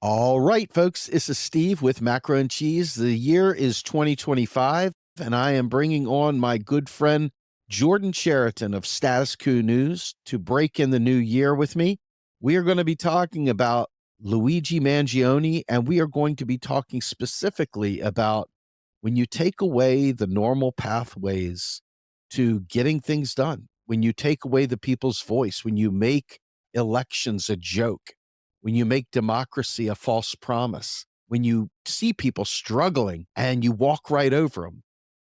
All right, folks, this is Steve with Macro and Cheese. The year is 2025, and I am bringing on my good friend Jordan Chariton of Status Coup News to break in the new year with me. We are going to be talking about Luigi Mangione, and we are going to be talking specifically about when you take away the normal pathways to getting things done, when you take away the people's voice, when you make elections a joke, when you make democracy a false promise, when you see people struggling and you walk right over them,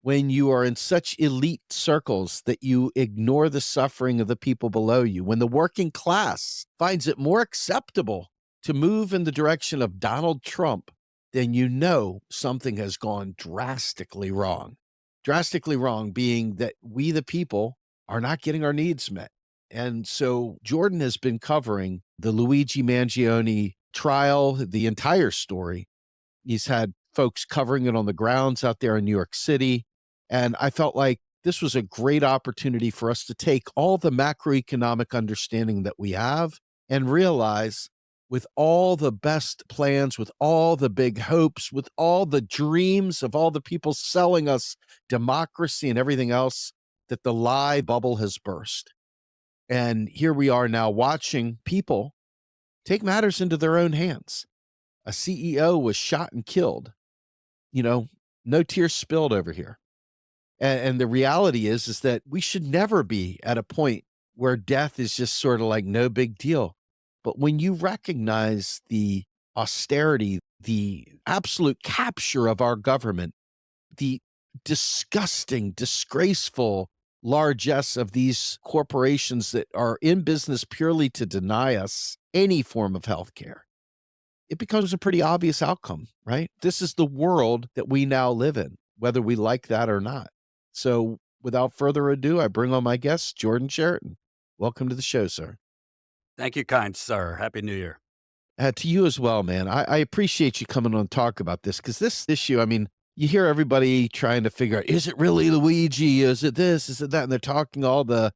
when you are in such elite circles that you ignore the suffering of the people below you, when the working class finds it more acceptable to move in the direction of Donald Trump, then you know something has gone drastically wrong. Drastically wrong being that we, the people, are not getting our needs met. And so Jordan has been covering the Luigi Mangione trial, the entire story. He's had folks covering it on the grounds out there in New York City. And I felt like this was a great opportunity for us to take all the macroeconomic understanding that we have and realize with all the best plans, with all the big hopes, with all the dreams of all the people selling us democracy and everything else, that the lie bubble has burst. And here we are now watching people take matters into their own hands. A CEO was shot and killed. You know, no tears spilled over here. And the reality is that we should never be at a point where death is just sort of like no big deal. But when you recognize the austerity, the absolute capture of our government, the disgusting, disgraceful largesse of these corporations that are in business purely to deny us any form of health care, it becomes a pretty obvious outcome, right? This is the world that we now live in, whether we like that or not. So without further ado, I bring on my guest, Jordan Chariton. Welcome to the show, sir. Thank you, kind sir. Happy New Year. To you as well, man. I appreciate you coming on to talk about this because this issue, I mean, you hear everybody trying to figure out, is it really Luigi? Is it this? Is it that? And they're talking all the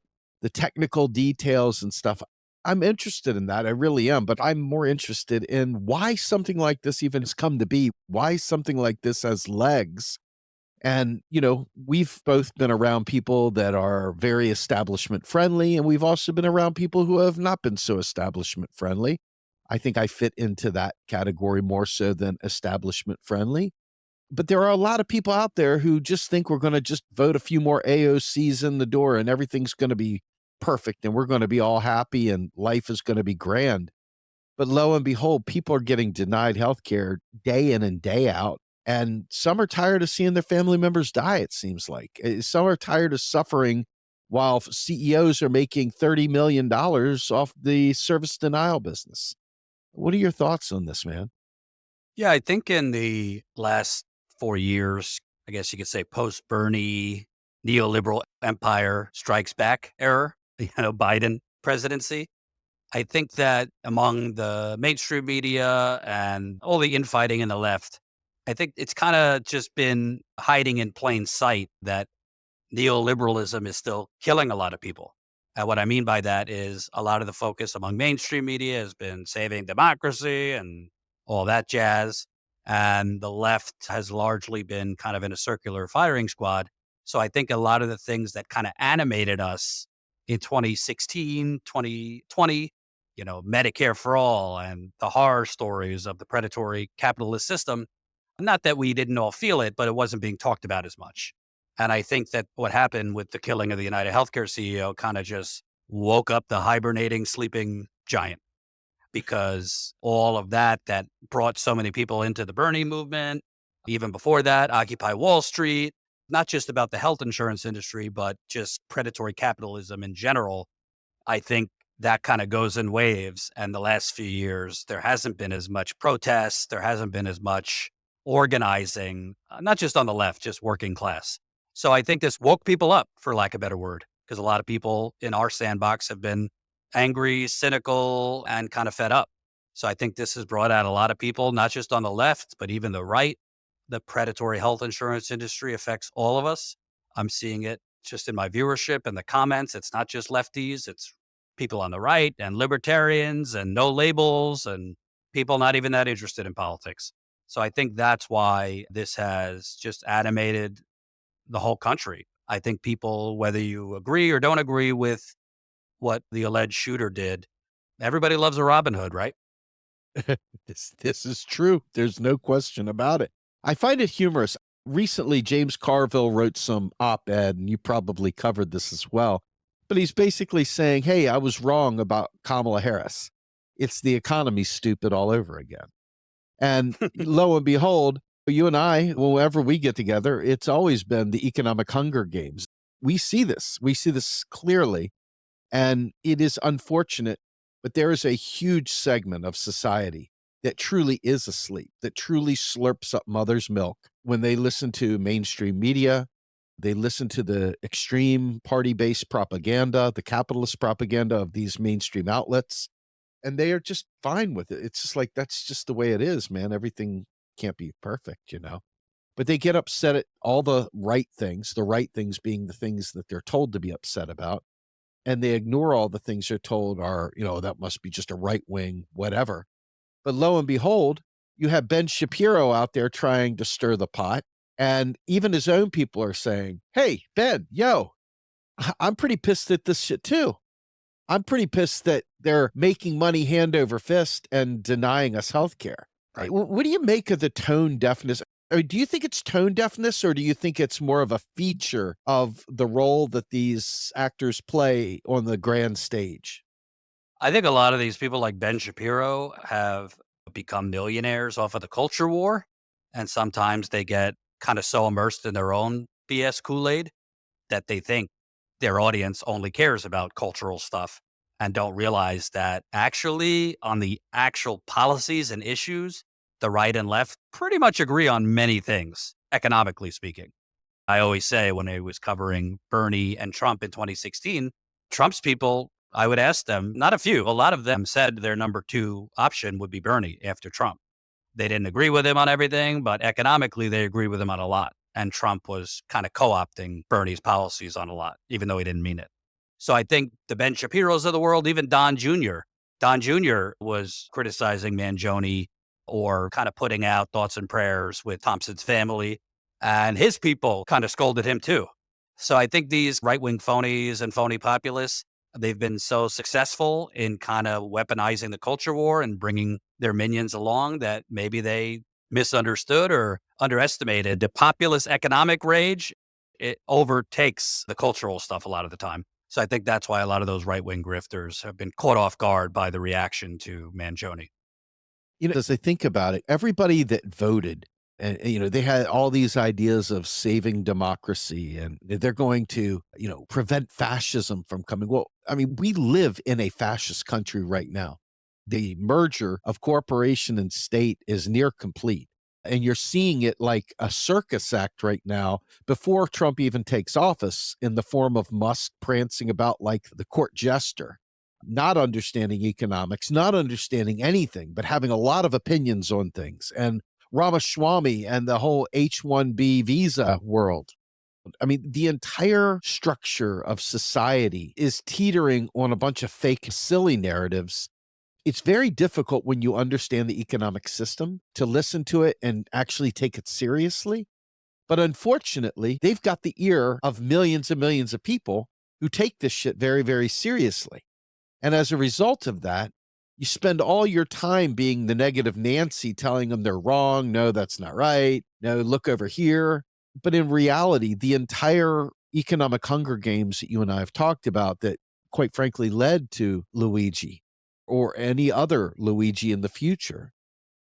technical details and stuff. I'm interested in that. I really am. But I'm more interested in why something like this even has come to be, why something like this has legs. And, we've both been around people that are very establishment friendly, and we've also been around people who have not been so establishment friendly. I think I fit into that category more so than establishment friendly. But there are a lot of people out there who just think we're going to just vote a few more AOCs in the door and everything's going to be perfect and we're going to be all happy and life is going to be grand. But lo and behold, people are getting denied health care day in and day out. And some are tired of seeing their family members die, it seems like. Some are tired of suffering while CEOs are making $30 million off the service denial business. What are your thoughts on this, man? Yeah, I think in the last 4 years, I guess you could say post Bernie neoliberal empire strikes back era, Biden presidency. I think that among the mainstream media and all the infighting in the left, I think it's kind of just been hiding in plain sight that neoliberalism is still killing a lot of people. And what I mean by that is a lot of the focus among mainstream media has been saving democracy and all that jazz. And the left has largely been kind of in a circular firing squad. So I think a lot of the things that kind of animated us in 2016, 2020, Medicare for all and the horror stories of the predatory capitalist system, not that we didn't all feel it, but it wasn't being talked about as much. And I think that what happened with the killing of the UnitedHealthcare CEO kind of just woke up the hibernating, sleeping giant, because all of that brought so many people into the Bernie movement. Even before that, Occupy Wall Street, not just about the health insurance industry, but just predatory capitalism in general. I think that kind of goes in waves. And the last few years, there hasn't been as much protest. There hasn't been as much organizing, not just on the left, just working class. So I think this woke people up, for lack of a better word, because a lot of people in our sandbox have been angry, cynical, and kind of fed up. So I think this has brought out a lot of people, not just on the left, but even the right. The predatory health insurance industry affects all of us. I'm seeing it just in my viewership and the comments. It's not just lefties, it's people on the right and libertarians and no labels and People not even that interested in politics. So I think that's why this has just animated the whole country. I think people, whether you agree or don't agree with what the alleged shooter did, everybody loves a Robin Hood, right? This is true. There's no question about it. I find it humorous. Recently, James Carville wrote some op-ed, and you probably covered this as well. But he's basically saying, hey, I was wrong about Kamala Harris. It's the economy stupid all over again. And lo and behold, you and I, whenever we get together, it's always been the economic hunger games. We see this. We see this clearly. And it is unfortunate, but there is a huge segment of society that truly is asleep, that truly slurps up mother's milk when they listen to mainstream media. They listen to the extreme party-based propaganda, the capitalist propaganda of these mainstream outlets, and they are just fine with it. It's just like, that's just the way it is, man. Everything can't be perfect, you know? But they get upset at all the right things being the things that they're told to be upset about. And they ignore all the things they're told are, that must be just a right wing, whatever. But lo and behold, you have Ben Shapiro out there trying to stir the pot. And even his own people are saying, hey, Ben, I'm pretty pissed at this shit too. I'm pretty pissed that they're making money hand over fist and denying us health care. Right. What do you make of the tone deafness? I mean, do you think it's tone deafness, or do you think it's more of a feature of the role that these actors play on the grand stage? I think a lot of these people like Ben Shapiro have become millionaires off of the culture war. And sometimes they get kind of so immersed in their own BS Kool-Aid that they think their audience only cares about cultural stuff and don't realize that actually on the actual policies and issues, the right and left pretty much agree on many things, economically speaking. I always say when I was covering Bernie and Trump in 2016, Trump's people, I would ask them, not a few, a lot of them said their number two option would be Bernie after Trump. They didn't agree with him on everything, but economically, they agree with him on a lot. And Trump was kind of co-opting Bernie's policies on a lot, even though he didn't mean it. So I think the Ben Shapiros of the world, even Don Jr., Don Jr. was criticizing Mangione or kind of putting out thoughts and prayers with Thompson's family. And his people kind of scolded him too. So I think these right-wing phonies and phony populists, they've been so successful in kind of weaponizing the culture war and bringing their minions along that maybe they misunderstood or underestimated the populist economic rage. It overtakes the cultural stuff a lot of the time. So I think that's why a lot of those right-wing grifters have been caught off guard by the reaction to Mangione. As I think about it, everybody that voted, and they had all these ideas of saving democracy, and they're going to, prevent fascism from coming. Well, I mean, we live in a fascist country right now. The merger of corporation and state is near complete. And you're seeing it like a circus act right now before Trump even takes office, in the form of Musk prancing about like the court jester, not understanding economics, not understanding anything, but having a lot of opinions on things. And Ramaswamy and the whole H-1B visa world. I mean, the entire structure of society is teetering on a bunch of fake, silly narratives. It's very difficult when you understand the economic system to listen to it and actually take it seriously. But unfortunately, they've got the ear of millions and millions of people who take this shit very, very seriously. And as a result of that, you spend all your time being the negative Nancy, telling them they're wrong. No, that's not right. No, look over here. But in reality, the entire economic hunger games that you and I have talked about, that quite frankly led to Luigi or any other Luigi in the future,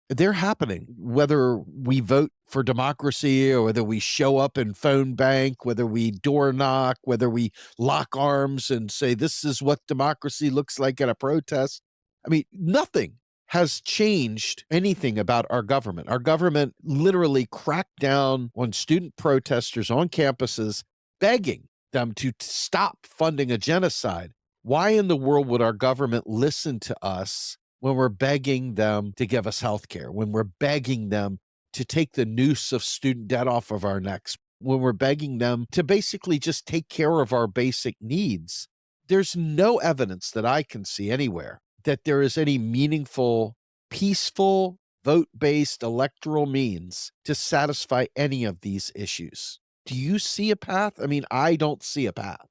they're happening. Whether we vote for democracy, or whether we show up in phone bank, whether we door knock, whether we lock arms and say, this is what democracy looks like at a protest. I mean, nothing has changed anything about our government. Our government literally cracked down on student protesters on campuses, begging them to stop funding a genocide. Why in the world would our government listen to us when we're begging them to give us health care, when we're begging them to take the noose of student debt off of our necks, when we're begging them to basically just take care of our basic needs? There's no evidence that I can see anywhere that there is any meaningful peaceful, vote-based electoral means to satisfy any of these issues. Do you see a path? I mean, I don't see a path.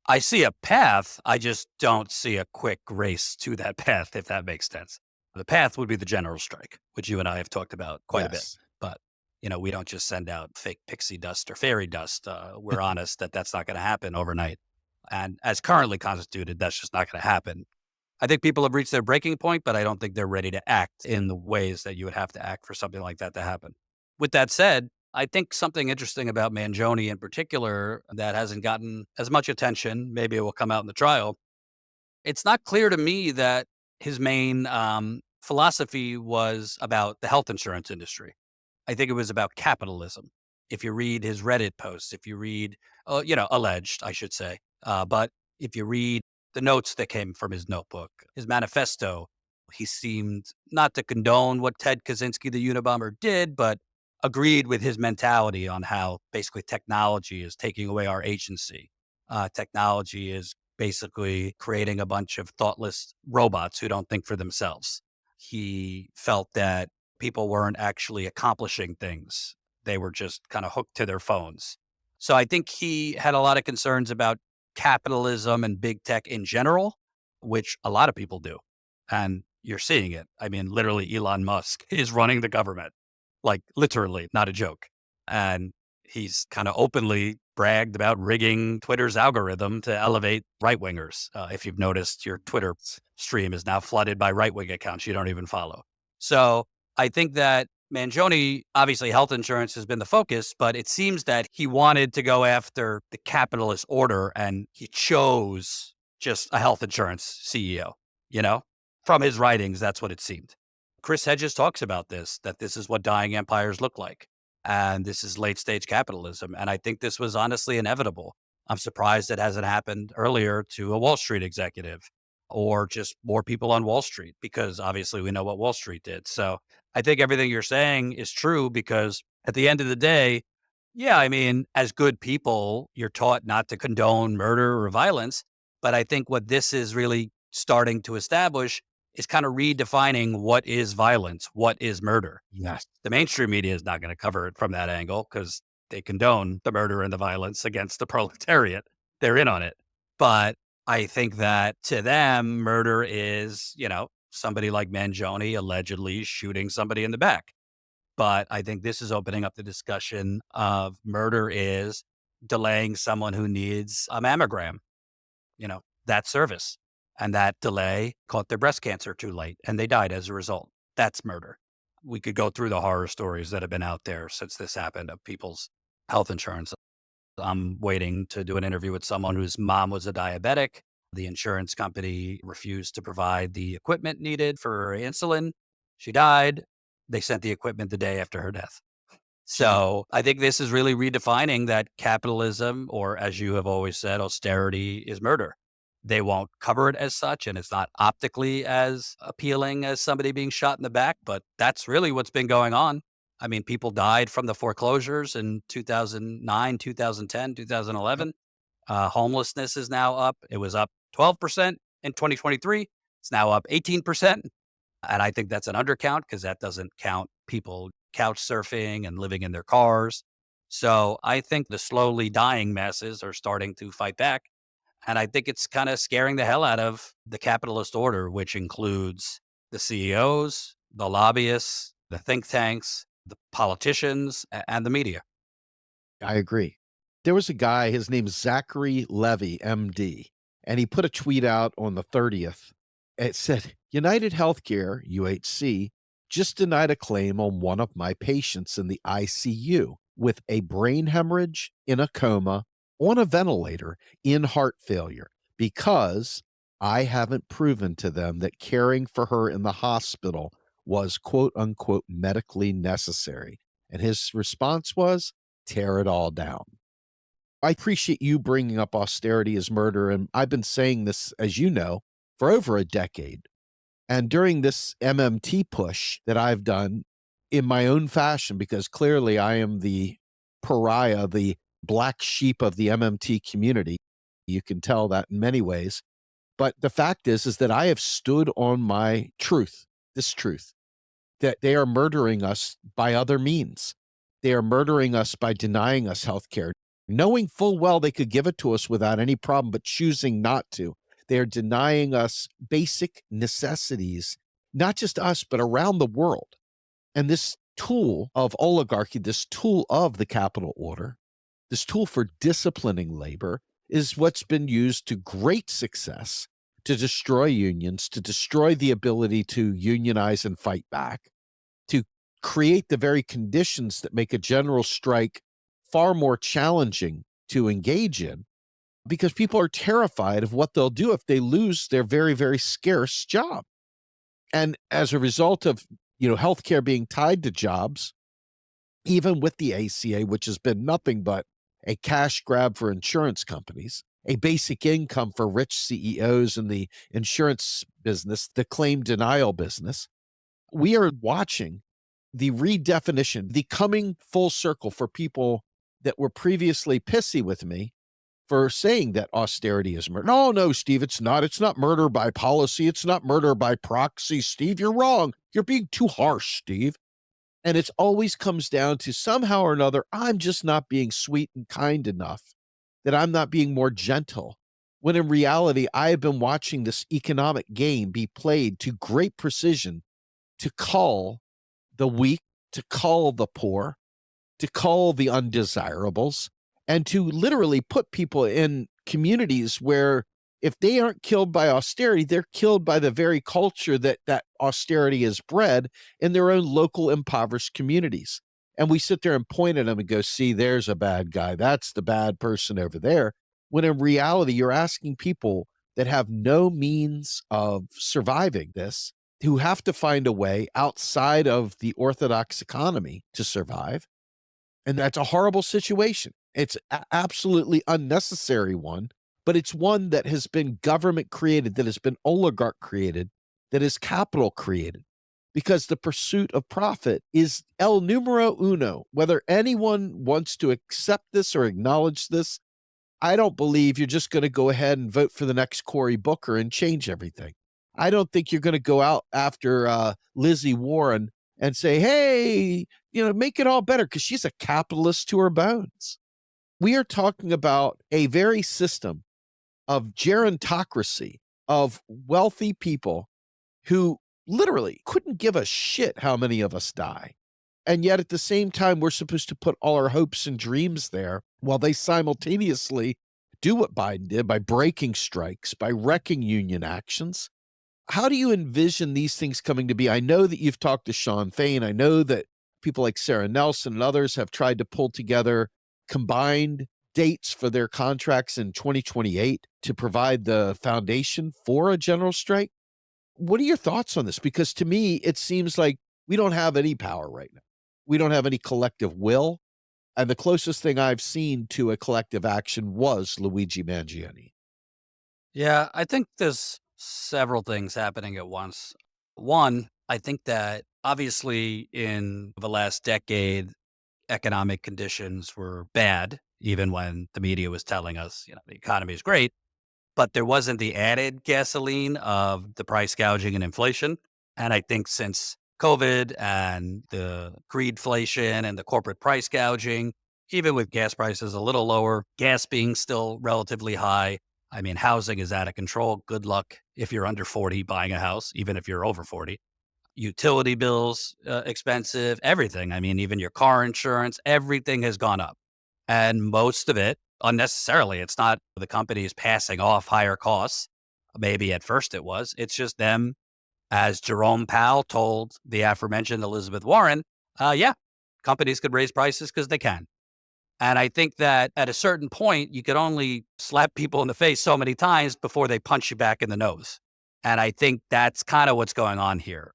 I see a path. I just don't see a quick race to that path, if that makes sense. The path would be the general strike, which you and I have talked about quite a bit. Yes. But, we don't just send out fake pixie dust or fairy dust. We're honest that that's not going to happen overnight. And as currently constituted, that's just not going to happen. I think people have reached their breaking point, but I don't think they're ready to act in the ways that you would have to act for something like that to happen. With that said, I think something interesting about Mangione in particular that hasn't gotten as much attention, maybe it will come out in the trial. It's not clear to me that his main philosophy was about the health insurance industry. I think it was about capitalism. If you read his Reddit posts, if you read, alleged, I should say, but if you read the notes that came from his notebook, his manifesto, he seemed not to condone what Ted Kaczynski, the Unabomber, did, but agreed with his mentality on how basically technology is taking away our agency. Technology is basically creating a bunch of thoughtless robots who don't think for themselves. He felt that people weren't actually accomplishing things. They were just kind of hooked to their phones. So I think he had a lot of concerns about capitalism and big tech in general, which a lot of people do. And you're seeing it. I mean, literally, Elon Musk is running the government, like literally, not a joke. And he's kind of openly bragged about rigging Twitter's algorithm to elevate right wingers. If you've noticed, your Twitter stream is now flooded by right wing accounts you don't even follow. So I think that Mangione, obviously, health insurance has been the focus, but it seems that he wanted to go after the capitalist order and he chose just a health insurance CEO, you know? From his writings, that's what it seemed. Chris Hedges talks about this, that this is what dying empires look like. And this is late stage capitalism. And I think this was honestly inevitable. I'm surprised it hasn't happened earlier to a Wall Street executive or just more people on Wall Street, because obviously we know what Wall Street did. So I think everything you're saying is true because at the end of the day, yeah, I mean, as good people, you're taught not to condone murder or violence. But I think what this is really starting to establish is kind of redefining what is violence, what is murder. Yes. The mainstream media is not going to cover it from that angle because they condone the murder and the violence against the proletariat. They're in on it. But I think that to them, murder is, somebody like Mangione allegedly shooting somebody in the back. But I think this is opening up the discussion of murder is delaying someone who needs a mammogram, that service. And that delay caught their breast cancer too late and they died as a result. That's murder. We could go through the horror stories that have been out there since this happened of people's health insurance. I'm waiting to do an interview with someone whose mom was a diabetic. The insurance company refused to provide the equipment needed for her insulin. She died. They sent the equipment the day after her death. So I think this is really redefining that capitalism, or as you have always said, austerity is murder. They won't cover it as such, and it's not optically as appealing as somebody being shot in the back, but that's really what's been going on. I mean, people died from the foreclosures in 2009, 2010, 2011. Homelessness is now up. It was up 12% in 2023. It's now up 18%. And I think that's an undercount because that doesn't count people couch surfing and living in their cars. So I think the slowly dying masses are starting to fight back. And I think it's kind of scaring the hell out of the capitalist order, which includes the CEOs, the lobbyists, the think tanks, the politicians, and the media. I agree. There was a guy, his name's Zachary Levy, MD, and he put a tweet out on the 30th. It said, UnitedHealthcare, UHC, just denied a claim on one of my patients in the ICU with a brain hemorrhage, in a coma, on a ventilator, in heart failure, because I haven't proven to them that caring for her in the hospital was quote unquote medically necessary. And his response was, tear it all down. I appreciate you bringing up austerity as murder. And I've been saying this, as you know, for over a decade. And during this MMT push that I've done in my own fashion, because clearly I am the pariah, the black sheep of the MMT community. You can tell that in many ways. But the fact is that I have stood on my truth this truth that they are murdering us by other means. They are murdering us by denying us health care, knowing full well they could give it to us without any problem, but choosing not to. They are denying us basic necessities, not just us, but around the world. And this tool of oligarchy, this tool of the capital order, this tool for disciplining labor is what's been used to great success to destroy unions, to destroy the ability to unionize and fight back, to create the very conditions that make a general strike far more challenging to engage in, because people are terrified of what they'll do if they lose their very, very scarce job. And as a result of, healthcare being tied to jobs, even with the ACA, which has been nothing but a cash grab for insurance companies, a basic income for rich CEOs in the insurance business, the claim denial business, we are watching the redefinition, the coming full circle for people that were previously pissy with me for saying that austerity is murder. No, Steve, it's not. It's not murder by policy. It's not murder by proxy, Steve. You're wrong. You're being too harsh, Steve. And it always comes down to somehow or another, I'm just not being sweet and kind enough, that I'm not being more gentle. When in reality, I have been watching this economic game be played to great precision to cull the weak, to cull the poor, to cull the undesirables, and to literally put people in communities where if they aren't killed by austerity, they're killed by the very culture that austerity is bred in their own local impoverished communities. And we sit there and point at them and go, see, there's a bad guy. That's the bad person over there. When in reality, you're asking people that have no means of surviving this, who have to find a way outside of the orthodox economy to survive. And that's a horrible situation. It's absolutely unnecessary one, but it's one that has been government created, that has been oligarch created, that is capital created, because the pursuit of profit is el numero uno. Whether anyone wants to accept this or acknowledge this, I don't believe you're just going to go ahead and vote for the next Cory Booker and change everything. I don't think you're going to go out after Lizzie Warren and say, hey, make it all better, because she's a capitalist to her bones. We are talking about a very system of gerontocracy, of wealthy people who literally couldn't give a shit how many of us die. And yet at the same time, we're supposed to put all our hopes and dreams there while they simultaneously do what Biden did by breaking strikes, by wrecking union actions. How do you envision these things coming to be? I know that you've talked to Sean Fain. I know that people like Sarah Nelson and others have tried to pull together combined dates for their contracts in 2028 to provide the foundation for a general strike. What are your thoughts on this? Because to me, it seems like we don't have any power right now. We don't have any collective will. And the closest thing I've seen to a collective action was Luigi Mangione. Yeah, I think there's several things happening at once. One, I think that obviously in the last decade, economic conditions were bad, even when the media was telling us, the economy is great, but there wasn't the added gasoline of the price gouging and inflation. And I think since COVID and the greedflation and the corporate price gouging, even with gas prices a little lower, gas being still relatively high, I mean, housing is out of control. Good luck if you're under 40 buying a house, even if you're over 40. Utility bills, expensive, everything. I mean, even your car insurance, everything has gone up. And most of it unnecessarily. It's not the companies passing off higher costs. Maybe at first it was. It's just them, as Jerome Powell told the aforementioned Elizabeth Warren, yeah, companies could raise prices because they can. And I think that at a certain point, you could only slap people in the face so many times before they punch you back in the nose. And I think that's kind of what's going on here.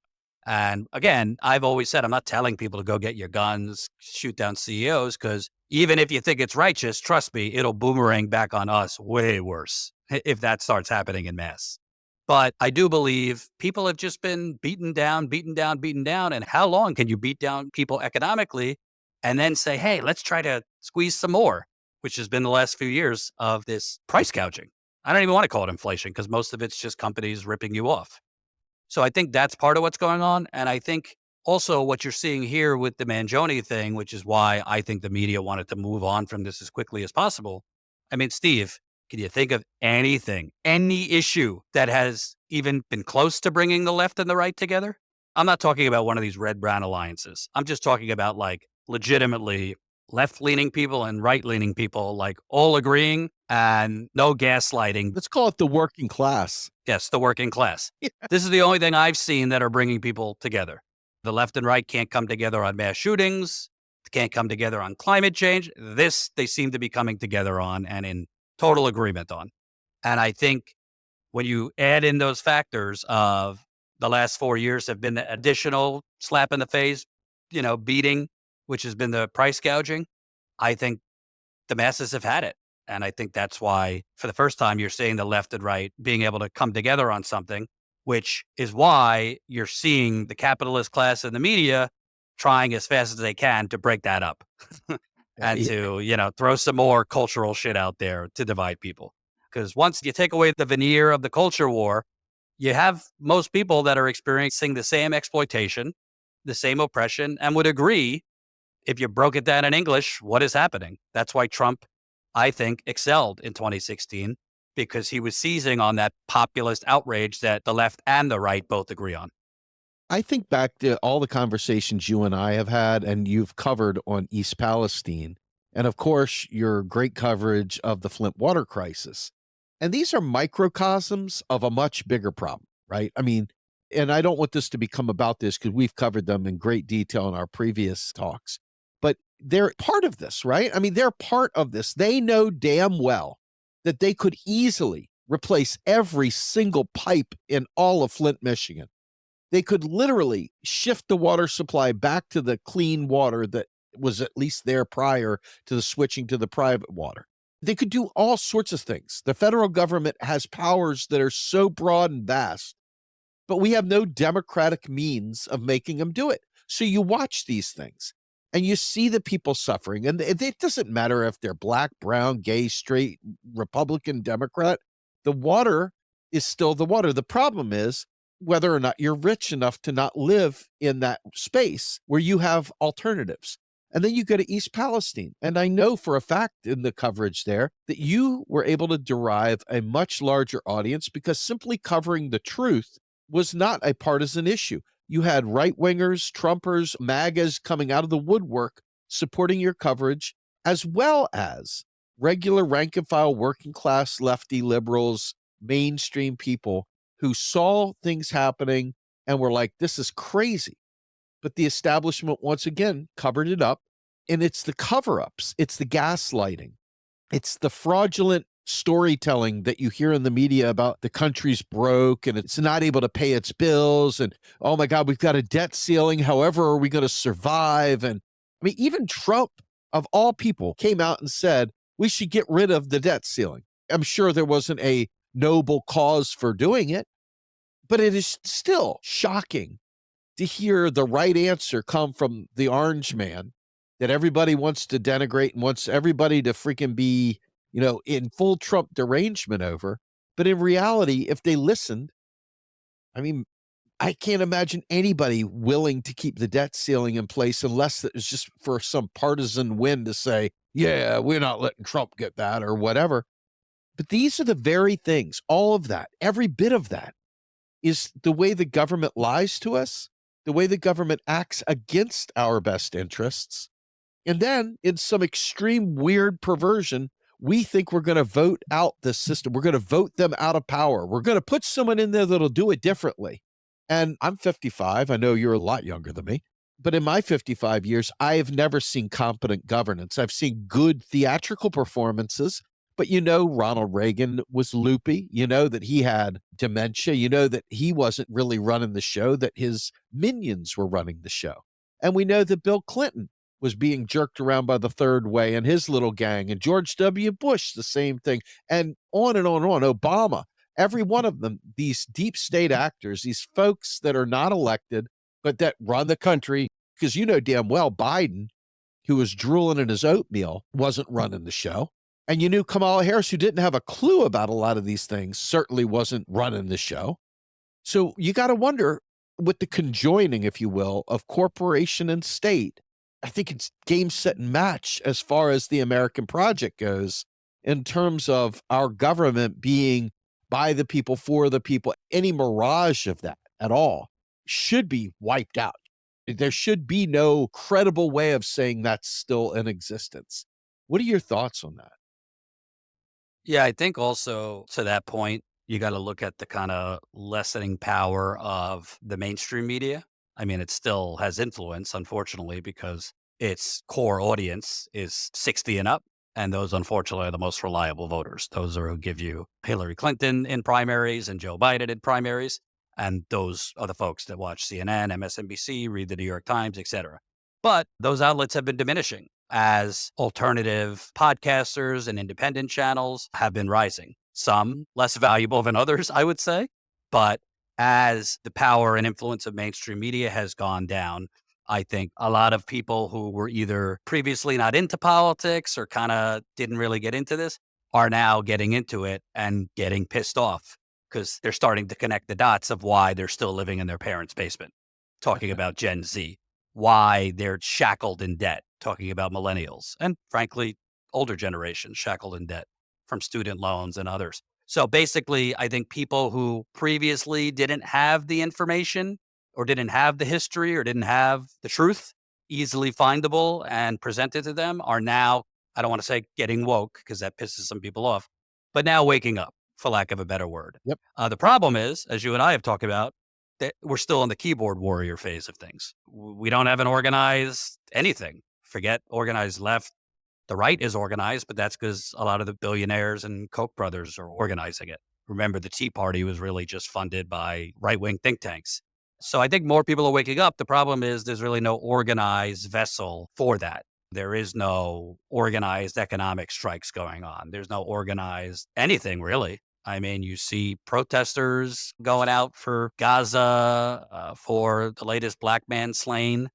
And again, I've always said, I'm not telling people to go get your guns, shoot down CEOs, because even if you think it's righteous, trust me, it'll boomerang back on us way worse if that starts happening in mass. But I do believe people have just been beaten down, beaten down, beaten down. And how long can you beat down people economically and then say, hey, let's try to squeeze some more, which has been the last few years of this price gouging. I don't even want to call it inflation because most of it's just companies ripping you off. So I think that's part of what's going on. And I think also what you're seeing here with the Mangione thing, which is why I think the media wanted to move on from this as quickly as possible. I mean, Steve, can you think of anything, any issue that has even been close to bringing the left and the right together? I'm not talking about one of these red brown alliances. I'm just talking about like legitimately left leaning people and right leaning people, like all agreeing and no gaslighting. Let's call it the working class. Yes, the working class. This is the only thing I've seen that are bringing people together. The left and right can't come together on mass shootings, can't come together on climate change. This, they seem to be coming together on and in total agreement on. And I think when you add in those factors of the last 4 years have been the additional slap in the face, beating, which has been the price gouging, I think the masses have had it. And I think that's why, for the first time, you're seeing the left and right being able to come together on something, which is why you're seeing the capitalist class and the media trying as fast as they can to break that up and Yeah. to, throw some more cultural shit out there to divide people. Because once you take away the veneer of the culture war, you have most people that are experiencing the same exploitation, the same oppression, and would agree if you broke it down in English, what is happening? That's why Trump, I think, excelled in 2016 because he was seizing on that populist outrage that the left and the right both agree on. I think back to all the conversations you and I have had and you've covered on East Palestine, and of course, your great coverage of the Flint water crisis. And these are microcosms of a much bigger problem, right? I mean, and I don't want this to become about this because we've covered them in great detail in our previous talks, but they're part of this, right? I mean, they're part of this. They know damn well that they could easily replace every single pipe in all of Flint, Michigan. They could literally shift the water supply back to the clean water that was at least there prior to the switching to the private water. They could do all sorts of things. The federal government has powers that are so broad and vast, but we have no democratic means of making them do it. So you watch these things and you see the people suffering. And it doesn't matter if they're black, brown, gay, straight, Republican, Democrat. The water is still the water. The problem is whether or not you're rich enough to not live in that space where you have alternatives. And then you go to East Palestine. And I know for a fact in the coverage there that you were able to derive a much larger audience because simply covering the truth was not a partisan issue. You had right-wingers, Trumpers, MAGAs coming out of the woodwork supporting your coverage, as well as regular rank-and-file working-class lefty liberals, mainstream people who saw things happening and were like, this is crazy. But the establishment, once again, covered it up. And it's the cover-ups. It's the gaslighting. It's the fraudulent storytelling that you hear in the media about the country's broke and it's not able to pay its bills. And, oh my God, we've got a debt ceiling. However, are we going to survive? And I mean, even Trump, of all people, came out and said, we should get rid of the debt ceiling. I'm sure there wasn't a noble cause for doing it, but it is still shocking to hear the right answer come from the orange man that everybody wants to denigrate and wants everybody to freaking be, in full Trump derangement over. But in reality, if they listened, I mean, I can't imagine anybody willing to keep the debt ceiling in place unless it was just for some partisan win to say, yeah, we're not letting Trump get that or whatever. But these are the very things, all of that, every bit of that is the way the government lies to us, the way the government acts against our best interests. And then in some extreme weird perversion, we think we're going to vote out the system. We're going to vote them out of power. We're going to put someone in there that'll do it differently. And I'm 55. I know you're a lot younger than me. But in my 55 years, I have never seen competent governance. I've seen good theatrical performances. But Ronald Reagan was loopy. You know that he had dementia. You know that he wasn't really running the show, that his minions were running the show. And we know that Bill Clinton was being jerked around by the third way and his little gang, and George W. Bush, the same thing, and on and on and on. Obama, every one of them, these deep state actors, these folks that are not elected, but that run the country, because damn well Biden, who was drooling in his oatmeal, wasn't running the show. And you knew Kamala Harris, who didn't have a clue about a lot of these things, certainly wasn't running the show. So you got to wonder, with the conjoining, if you will, of corporation and state, I think it's game, set, and match as far as the American project goes in terms of our government being by the people, for the people. Any mirage of that at all should be wiped out. There should be no credible way of saying that's still in existence. What are your thoughts on that? Yeah, I think also to that point, you got to look at the kind of lessening power of the mainstream media. I mean, it still has influence, unfortunately, because its core audience is 60 and up. And those, unfortunately, are the most reliable voters. Those are who give you Hillary Clinton in primaries and Joe Biden in primaries. And those are the folks that watch CNN, MSNBC, read the New York Times, etc. But those outlets have been diminishing as alternative podcasters and independent channels have been rising. Some less valuable than others, I would say. But as the power and influence of mainstream media has gone down, I think a lot of people who were either previously not into politics or kind of didn't really get into this are now getting into it and getting pissed off because they're starting to connect the dots of why they're still living in their parents' basement, talking about Gen Z, why they're shackled in debt, talking about millennials, and frankly, older generations shackled in debt from student loans and others. So basically, I think people who previously didn't have the information or didn't have the history or didn't have the truth easily findable and presented to them are now, I don't want to say getting woke because that pisses some people off, but now waking up, for lack of a better word. Yep. The problem is, as you and I have talked about, that we're still in the keyboard warrior phase of things. We don't have an organized anything. Forget organized left. The right is organized, but that's because a lot of the billionaires and Koch brothers are organizing it. Remember, the Tea Party was really just funded by right-wing think tanks. So I think more people are waking up. The problem is there's really no organized vessel for that. There is no organized economic strikes going on. There's no organized anything really. I mean, you see protesters going out for Gaza, for the latest black man slain,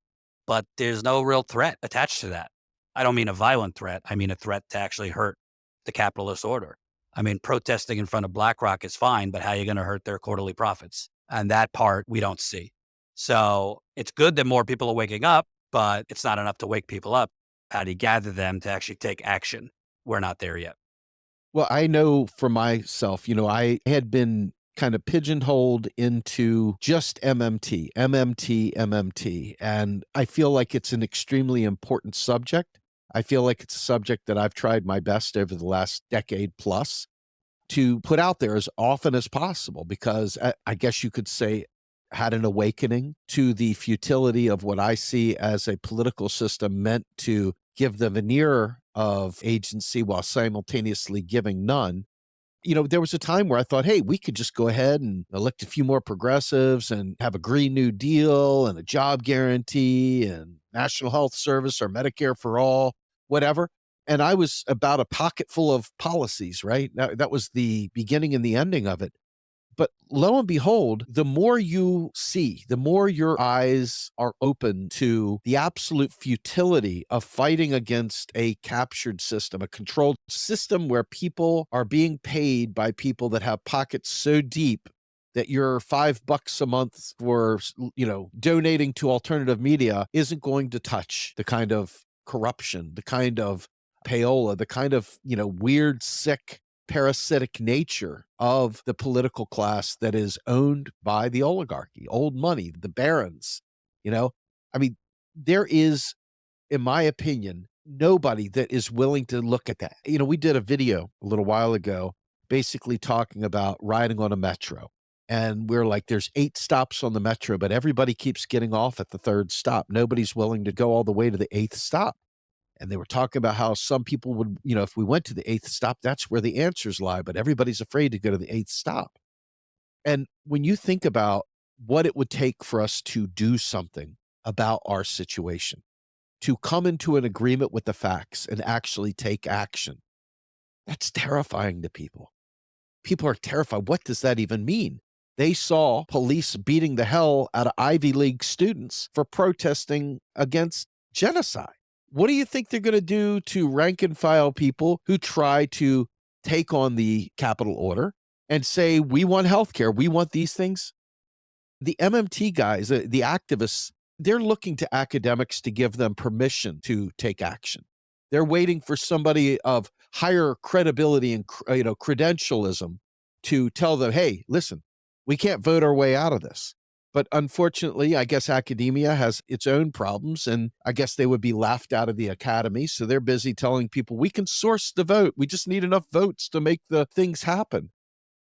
but there's no real threat attached to that. I don't mean a violent threat. I mean a threat to actually hurt the capitalist order. I mean, protesting in front of BlackRock is fine, but how are you going to hurt their quarterly profits? And that part we don't see. So it's good that more people are waking up, but it's not enough to wake people up. How do you gather them to actually take action? We're not there yet. Well, I know for myself, I had been kind of pigeonholed into just MMT, MMT, MMT. And I feel like it's an extremely important subject. I feel like it's a subject that I've tried my best over the last decade plus to put out there as often as possible because I guess you could say had an awakening to the futility of what I see as a political system meant to give the veneer of agency while simultaneously giving none. There was a time where I thought, hey, we could just go ahead and elect a few more progressives and have a Green New Deal and a job guarantee and National Health Service or Medicare for all, whatever. And I was about a pocket full of policies, right? That was the beginning and the ending of it. But lo and behold, the more you see, the more your eyes are open to the absolute futility of fighting against a captured system, a controlled system where people are being paid by people that have pockets so deep that your $5 a month for, donating to alternative media isn't going to touch the kind of corruption, the kind of payola, the kind of, weird, sick parasitic nature of the political class that is owned by the oligarchy, old money, the barons, you know? I mean, there is, in my opinion, nobody that is willing to look at that. We did a video a little while ago basically talking about riding on a metro. And we're like, there's 8 stops on the metro, but everybody keeps getting off at the 3rd stop. Nobody's willing to go all the way to the 8th stop. And they were talking about how some people would, if we went to the 8th stop, that's where the answers lie, but everybody's afraid to go to the 8th stop. And when you think about what it would take for us to do something about our situation, to come into an agreement with the facts and actually take action, that's terrifying to people. People are terrified. What does that even mean? They saw police beating the hell out of Ivy League students for protesting against genocide. What do you think they're going to do to rank and file people who try to take on the capital order and say, we want healthcare, we want these things? the MMT guys, the activists, they're looking to academics to give them permission to take action. They're waiting for somebody of higher credibility and credentialism to tell them, "Hey, listen, we can't vote our way out of this." But unfortunately, I guess academia has its own problems, and I guess they would be laughed out of the academy. So they're busy telling people, "We can source the vote. We just need enough votes to make the things happen."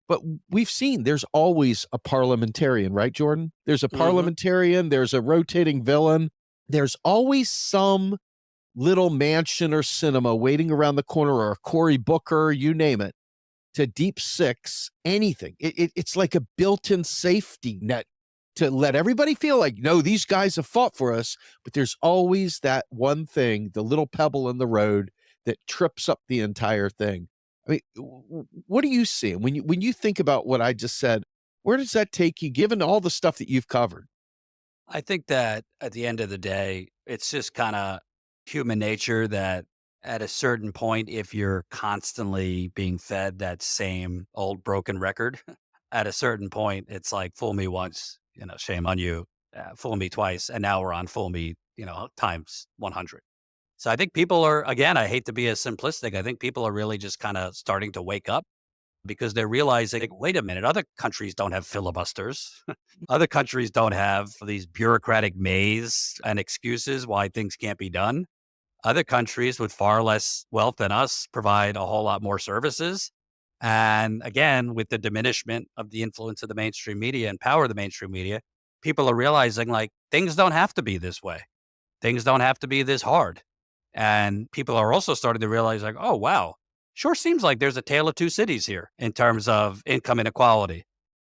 But we've seen there's always a parliamentarian, right, Jordan? There's a Mhm. parliamentarian, there's a rotating villain. There's always some little mansion or cinema waiting around the corner, or a Cory Booker, you name it, to deep six anything. It's like a built-in safety net to let everybody feel like, no, these guys have fought for us. But there's always that one thing, the little pebble in the road that trips up the entire thing. I mean, what are you seeing when you think about what I just said? Where does that take you, given all the stuff that you've covered? I think that at the end of the day, it's just kind of human nature that at a certain point, if you're constantly being fed that same old broken record, at a certain point, it's like, fool me once, shame on you, fool me twice. And now we're on fool me, times 100. So I think people are, again, I hate to be as simplistic. I think people are really just kind of starting to wake up because they're realizing, like, wait a minute, other countries don't have filibusters. Other countries don't have these bureaucratic maze and excuses why things can't be done. Other countries with far less wealth than us provide a whole lot more services. And again, with the diminishment of the influence of the mainstream media and power of the mainstream media, people are realizing, like, things don't have to be this way. Things don't have to be this hard. And people are also starting to realize, like, oh, wow, sure seems like there's a tale of two cities here in terms of income inequality.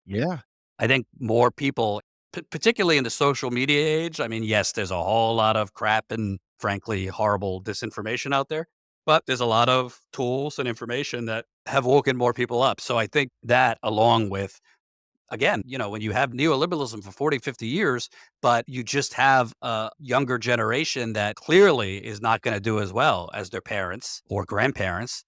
Yeah. I think more people, particularly in the social media age, I mean, yes, there's a whole lot of crap and frankly horrible disinformation out there, but there's a lot of tools and information that have woken more people up. So I think that, along with, again, when you have neoliberalism for 40, 50 years, but you just have a younger generation that clearly is not going to do as well as their parents or grandparents,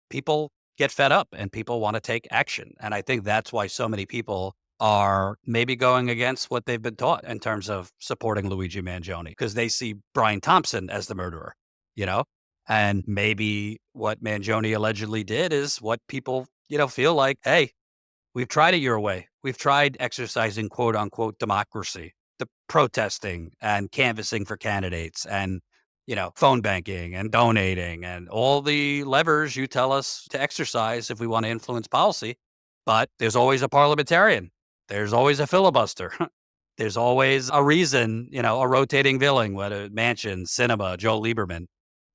people get fed up and people want to take action. And I think that's why so many people are maybe going against what they've been taught in terms of supporting Luigi Mangione, because they see Brian Thompson as the murderer, you know? And maybe what Mangione allegedly did is what people, feel like, hey, we've tried it your way. We've tried exercising quote unquote democracy, the protesting and canvassing for candidates and, phone banking and donating and all the levers you tell us to exercise if we want to influence policy. But there's always a parliamentarian. There's always a filibuster. There's always a reason, a rotating villain, whether Manchin, Cinema, Joe Lieberman.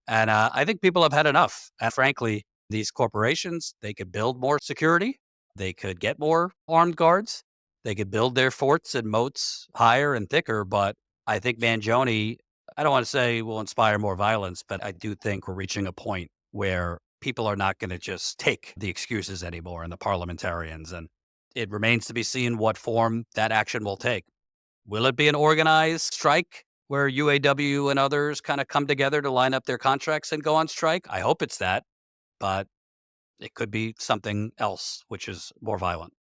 And I think people have had enough. And frankly, these corporations, they could build more security. They could get more armed guards. They could build their forts and moats higher and thicker. But I think Mangione, I don't want to say will inspire more violence, but I do think we're reaching a point where people are not going to just take the excuses anymore and the parliamentarians. And it remains to be seen what form that action will take. Will it be an organized strike where UAW and others kind of come together to line up their contracts and go on strike? I hope it's that, but it could be something else, which is more violent.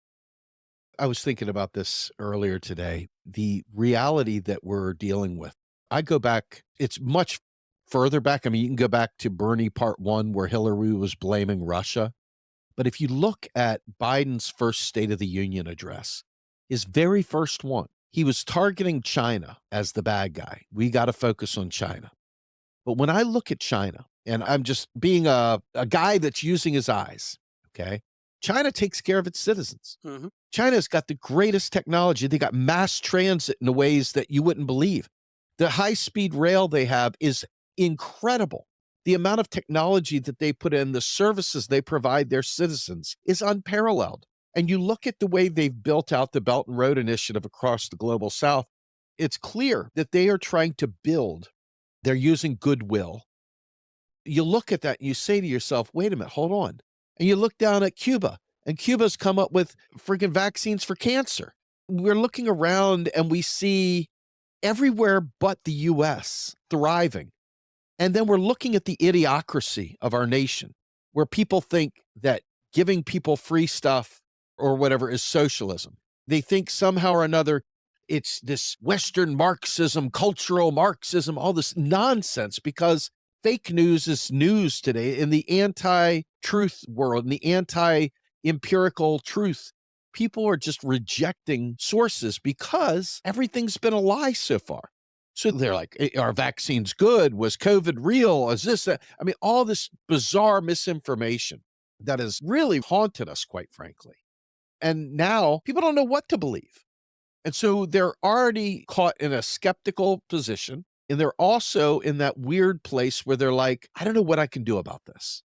I was thinking about this earlier today. The reality that we're dealing with. I go back, it's much further back. I mean, you can go back to Bernie part one, where Hillary was blaming Russia. But if you look at Biden's first State of the Union address, his very first one, he was targeting China as the bad guy. We got to focus on China. But when I look at China, and I'm just being a guy that's using his eyes, okay? China takes care of its citizens. Hmm. China's got the greatest technology. They got mass transit in ways that you wouldn't believe. The high-speed rail they have is incredible. The amount of technology that they put in, the services they provide their citizens is unparalleled. And you look at the way they've built out the Belt and Road Initiative across the global south, it's clear that they are trying to build. They're using goodwill. You look at that and you say to yourself, wait a minute, hold on. And you look down at Cuba, and Cuba's come up with freaking vaccines for cancer. We're looking around and we see everywhere but the US thriving. And then we're looking at the idiocracy of our nation, where people think that giving people free stuff or whatever is socialism. They think somehow or another it's this Western Marxism, cultural Marxism, all this nonsense, because fake news is news today in the anti-truth world, in the anti-empirical truth. People are just rejecting sources because everything's been a lie so far. So they're like, are vaccines good? Was COVID real? Is this, that? I mean, all this bizarre misinformation that has really haunted us, quite frankly. And now people don't know what to believe. And so they're already caught in a skeptical position. And they're also in that weird place where they're like, I don't know what I can do about this.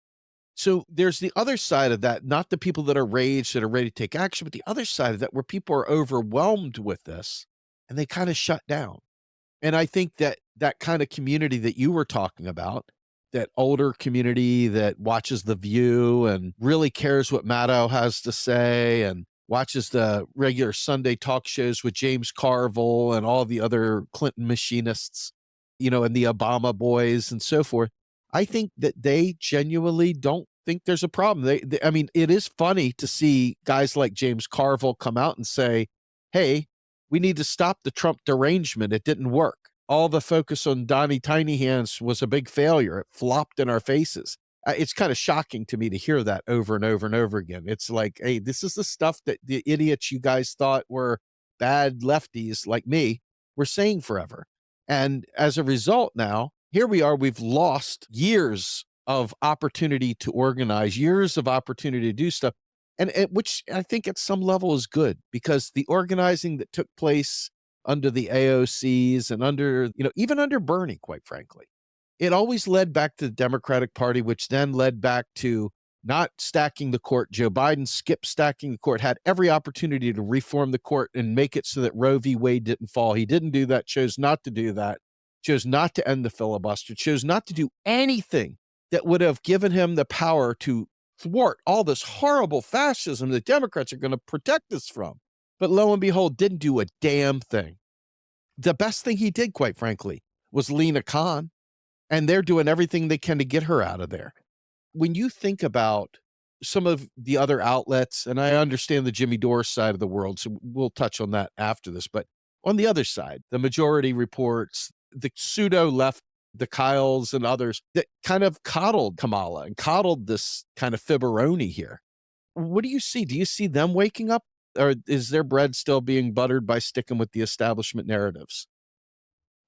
So there's the other side of that, not the people that are raged, that are ready to take action, but the other side of that where people are overwhelmed with this and they kind of shut down. And I think that that kind of community that you were talking about, that older community that watches The View and really cares what Maddow has to say and watches the regular Sunday talk shows with James Carville and all the other Clinton machinists, and the Obama boys and so forth. I think that they genuinely don't think there's a problem. I mean, it is funny to see guys like James Carville come out and say, hey, we need to stop the Trump derangement. It didn't work. All the focus on Donnie Tiny Hands was a big failure. It flopped in our faces. It's kind of shocking to me to hear that over and over and over again. It's like, hey, this is the stuff that the idiots you guys thought were bad lefties like me were saying forever. And as a result now, here we are, we've lost years of opportunity to organize, years of opportunity to do stuff. And which I think at some level is good, because the organizing that took place under the AOCs and under, even under Bernie, quite frankly, it always led back to the Democratic Party, which then led back to not stacking the court. Joe Biden skipped stacking the court, had every opportunity to reform the court and make it so that Roe v. Wade didn't fall. He didn't do that, chose not to do that, chose not to end the filibuster, chose not to do anything that would have given him the power to thwart all this horrible fascism that Democrats are going to protect us from. But lo and behold, didn't do a damn thing. The best thing he did, quite frankly, was Lena Khan, and they're doing everything they can to get her out of there. When you think about some of the other outlets, and I understand the Jimmy Dore side of the world, so we'll touch on that after this, but on the other side, the majority reports, the pseudo left, the Kyles and others that kind of coddled Kamala and coddled this kind of fibberoni here. What do you see? Do you see them waking up, or is their bread still being buttered by sticking with the establishment narratives?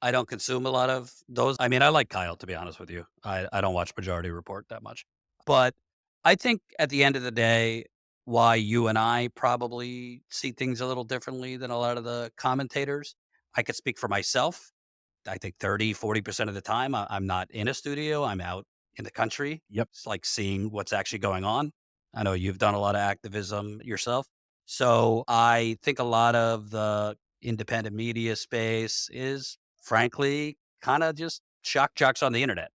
I don't consume a lot of those. I mean, I like Kyle, to be honest with you. I don't watch Majority Report that much. But I think at the end of the day, why you and I probably see things a little differently than a lot of the commentators, I could speak for myself. I think 30, 40% of the time, I'm not in a studio. I'm out in the country. Yep. It's like seeing what's actually going on. I know you've done a lot of activism yourself. So I think a lot of the independent media space is frankly kind of just shock jocks on the internet.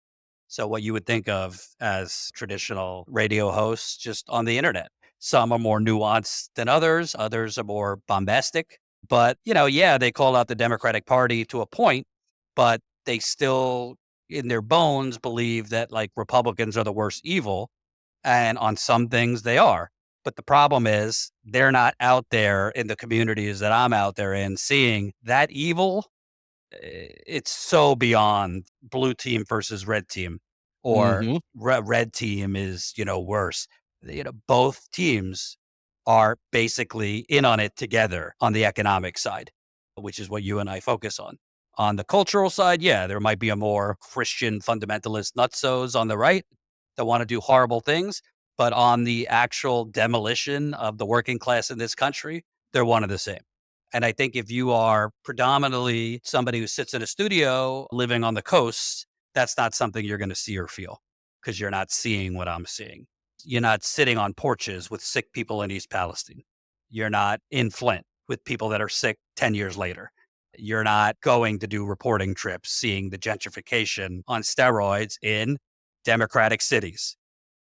So what you would think of as traditional radio hosts just on the internet. Some are more nuanced than others. Others are more bombastic. But, yeah, they call out the Democratic Party to a point, but they still, in their bones, believe that like Republicans are the worst evil. And on some things they are. But the problem is they're not out there in the communities that I'm out there in seeing that evil. It's so beyond blue team versus red team, or Mm-hmm. red team is, worse. Both teams are basically in on it together on the economic side, which is what you and I focus on. On the cultural side, yeah, there might be a more Christian fundamentalist nutsos on the right that want to do horrible things. But on the actual demolition of the working class in this country, they're one and the same. And I think if you are predominantly somebody who sits in a studio living on the coast, that's not something you're going to see or feel, because you're not seeing what I'm seeing. You're not sitting on porches with sick people in East Palestine. You're not in Flint with people that are sick 10 years later. You're not going to do reporting trips, seeing the gentrification on steroids in Democratic cities,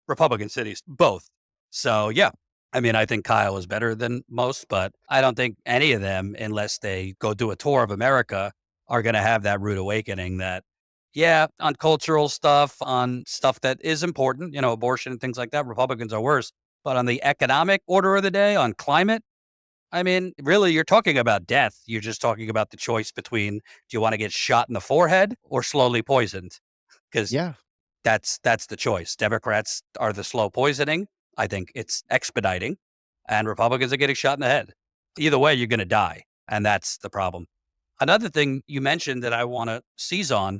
Republican cities, both. So, yeah, I mean, I think Kyle is better than most, but I don't think any of them, unless they go do a tour of America, are going to have that rude awakening that, yeah, on cultural stuff, on stuff that is important, abortion and things like that, Republicans are worse. But on the economic order of the day, on climate, I mean, really, you're talking about death. You're just talking about the choice between, do you want to get shot in the forehead or slowly poisoned? Because Yeah. that's the choice. Democrats are the slow poisoning. I think it's expediting, and Republicans are getting shot in the head. Either way, you're going to die, and that's the problem. Another thing you mentioned that I want to seize on,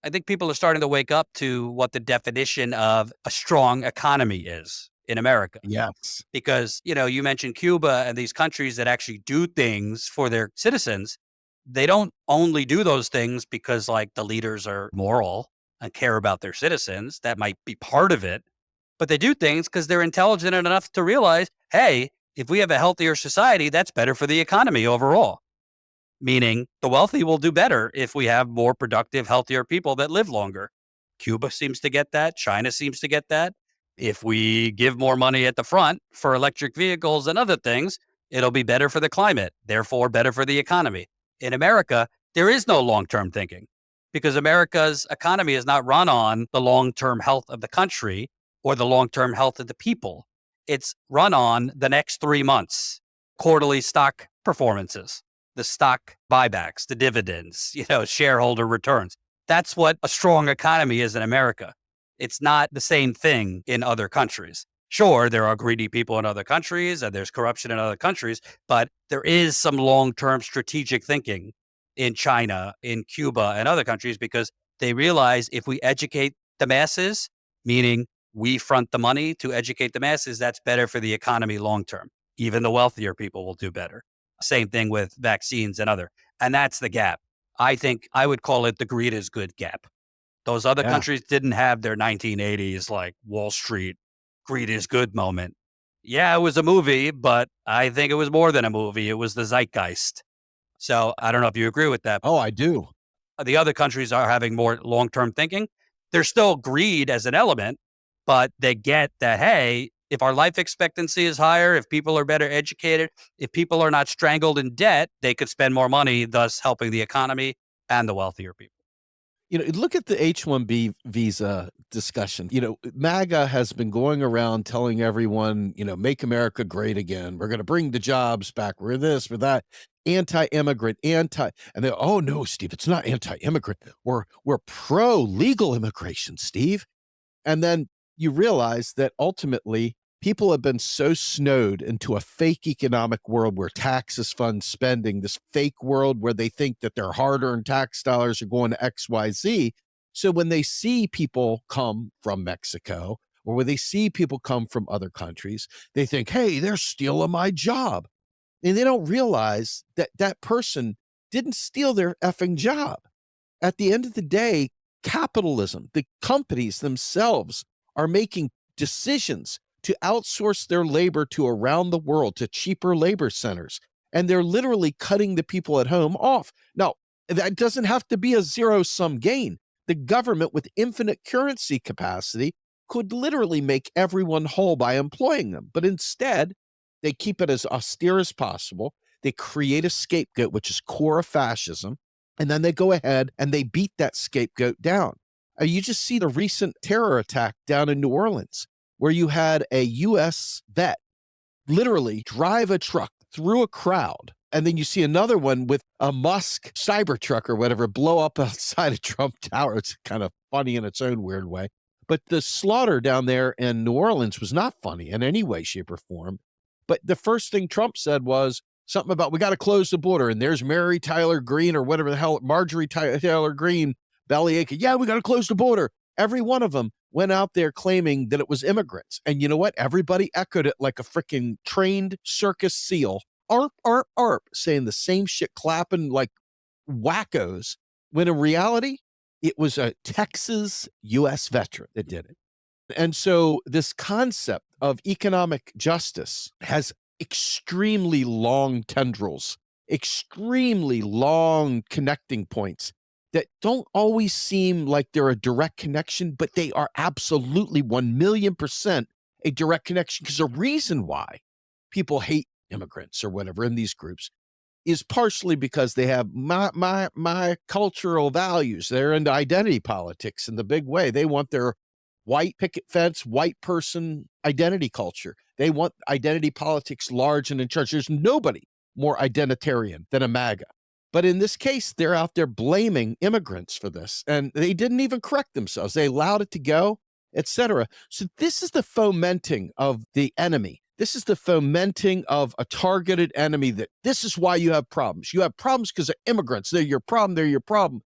I think people are starting to wake up to what the definition of a strong economy is in America. Yes. Because, you mentioned Cuba and these countries that actually do things for their citizens. They don't only do those things because like the leaders are moral and care about their citizens. That might be part of it. But they do things because they're intelligent enough to realize, hey, if we have a healthier society, that's better for the economy overall. Meaning the wealthy will do better if we have more productive, healthier people that live longer. Cuba seems to get that. China seems to get that. If we give more money at the front for electric vehicles and other things, it'll be better for the climate, therefore better for the economy. In America, there is no long-term thinking because America's economy is not run on the long-term health of the country or the long-term health of the people. It's run on the next 3 months, quarterly stock performances, the stock buybacks, the dividends, shareholder returns. That's what a strong economy is in America. It's not the same thing in other countries. Sure, there are greedy people in other countries and there's corruption in other countries, but there is some long-term strategic thinking in China, in Cuba, and other countries because they realize if we educate the masses, meaning we front the money to educate the masses, that's better for the economy long-term. Even the wealthier people will do better. Same thing with vaccines and other. And that's the gap. I think I would call it the greed is good gap. Those other Yeah. countries didn't have their 1980s like Wall Street greed is good moment. Yeah, it was a movie, but I think it was more than a movie. It was the zeitgeist. So I don't know if you agree with that. Oh, I do. The other countries are having more long-term thinking. There's still greed as an element, but they get that, hey, if our life expectancy is higher, if people are better educated, if people are not strangled in debt, they could spend more money, thus helping the economy and the wealthier people. Look at the H-1B visa discussion. MAGA has been going around telling everyone, make America great again. We're going to bring the jobs back. We're this, we're that. Anti-immigrant, and they, oh no, Steve, it's not anti-immigrant. We're pro-legal immigration, Steve. And then you realize that ultimately people have been so snowed into a fake economic world where taxes fund spending, this fake world where they think that their hard-earned tax dollars are going to XYZ. So when they see people come from Mexico or when they see people come from other countries, they think, hey, they're stealing my job. And they don't realize that that person didn't steal their effing job. At the end of the day, capitalism, the companies themselves are making decisions to outsource their labor to around the world to cheaper labor centers. And they're literally cutting the people at home off. Now, that doesn't have to be a zero-sum gain. The government with infinite currency capacity could literally make everyone whole by employing them. But instead, they keep it as austere as possible. They create a scapegoat, which is core of fascism. And then they go ahead and they beat that scapegoat down. You just see the recent terror attack down in New Orleans, where you had a U.S. vet literally drive a truck through a crowd. And then you see another one with a Musk Cybertruck or whatever blow up outside of Trump Tower. It's kind of funny in its own weird way. But the slaughter down there in New Orleans was not funny in any way, shape, or form. But the first thing Trump said was something about, we got to close the border. And there's Mary Tyler Greene or whatever the hell, Marjorie Taylor Greene, bellyaching. Yeah, we got to close the border. Every one of them went out there claiming that it was immigrants. And you know what? Everybody echoed it like a freaking trained circus seal. Arp, arp, arp, saying the same shit, clapping like wackos. When in reality, it was a Texas U.S. veteran that did it. And so this concept of economic justice has extremely long tendrils, extremely long connecting points that don't always seem like they're a direct connection, but they are absolutely 1,000,000% a direct connection. Because the reason why people hate immigrants or whatever in these groups is partially because they have my cultural values. They're into identity politics in the big way. They want their white picket fence, white person identity culture. They want identity politics large and in charge. There's nobody more identitarian than a MAGA. But in this case, they're out there blaming immigrants for this, and they didn't even correct themselves. They allowed it to go, etc. So this is the fomenting of the enemy. This is the fomenting of a targeted enemy that this is why you have problems. You have problems because of immigrants. They're your problem. They're your problem.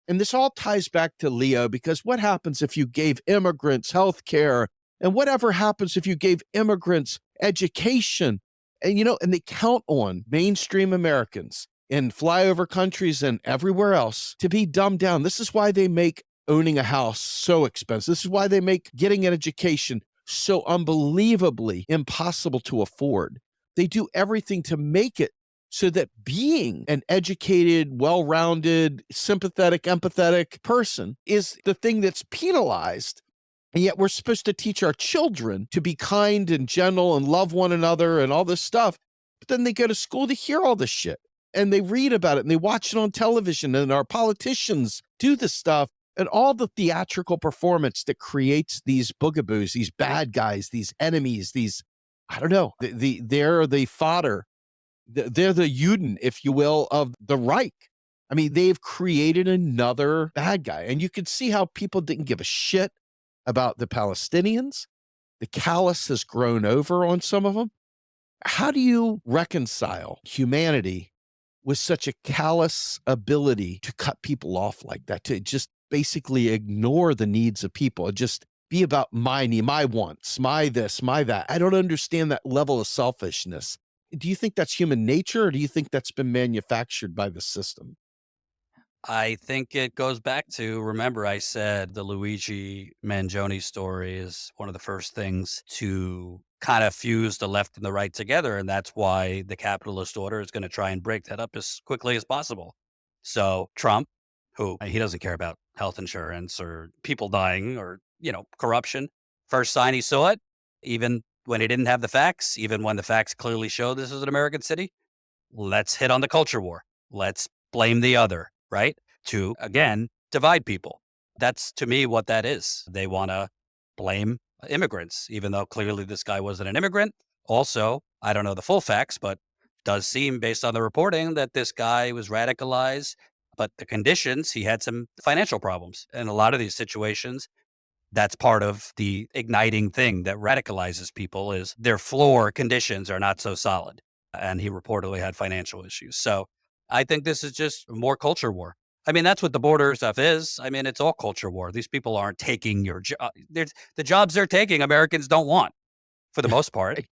And this all ties back to Leo, because what happens if you gave immigrants health care? And whatever happens if you gave immigrants education? And they count on mainstream Americans in flyover countries and everywhere else to be dumbed down. This is why they make owning a house so expensive. This is why they make getting an education so unbelievably impossible to afford. They do everything to make it so that being an educated, well-rounded, sympathetic, empathetic person is the thing that's penalized. And yet we're supposed to teach our children to be kind and gentle and love one another and all this stuff. But then they go to school to hear all this shit, and they read about it and they watch it on television, and our politicians do this stuff, and all the theatrical performance that creates these boogaboos, these bad guys, these enemies, these, I don't know, they're the fodder. They're the Juden, if you will, of the Reich. I mean, they've created another bad guy. And you can see how people didn't give a shit about the Palestinians. The callous has grown over on some of them. How do you reconcile humanity with such a callous ability to cut people off like that, to just basically ignore the needs of people, just be about my need, my wants, my this, my that? I don't understand that level of selfishness. Do you think that's human nature, or do you think that's been manufactured by the system? I think it goes back to, remember I said the Luigi Mangione story is one of the first things to kind of fuse the left and the right together. And that's why the capitalist order is going to try and break that up as quickly as possible. So Trump, who he doesn't care about health insurance or people dying or, corruption. First sign he saw it, even when he didn't have the facts, even when the facts clearly show this is an American city, let's hit on the culture war. Let's blame the other, right? To, again, divide people. That's, to me, what that is. They want to blame immigrants, even though clearly this guy wasn't an immigrant. Also, I don't know the full facts, but does seem, based on the reporting, that this guy was radicalized. But the conditions, he had some financial problems. And a lot of these situations, that's part of the igniting thing that radicalizes people is their floor conditions are not so solid. And he reportedly had financial issues. So I think this is just more culture war. I mean, that's what the border stuff is. I mean, it's all culture war. These people aren't taking your job. The jobs they're taking, Americans don't want for the most part. Right.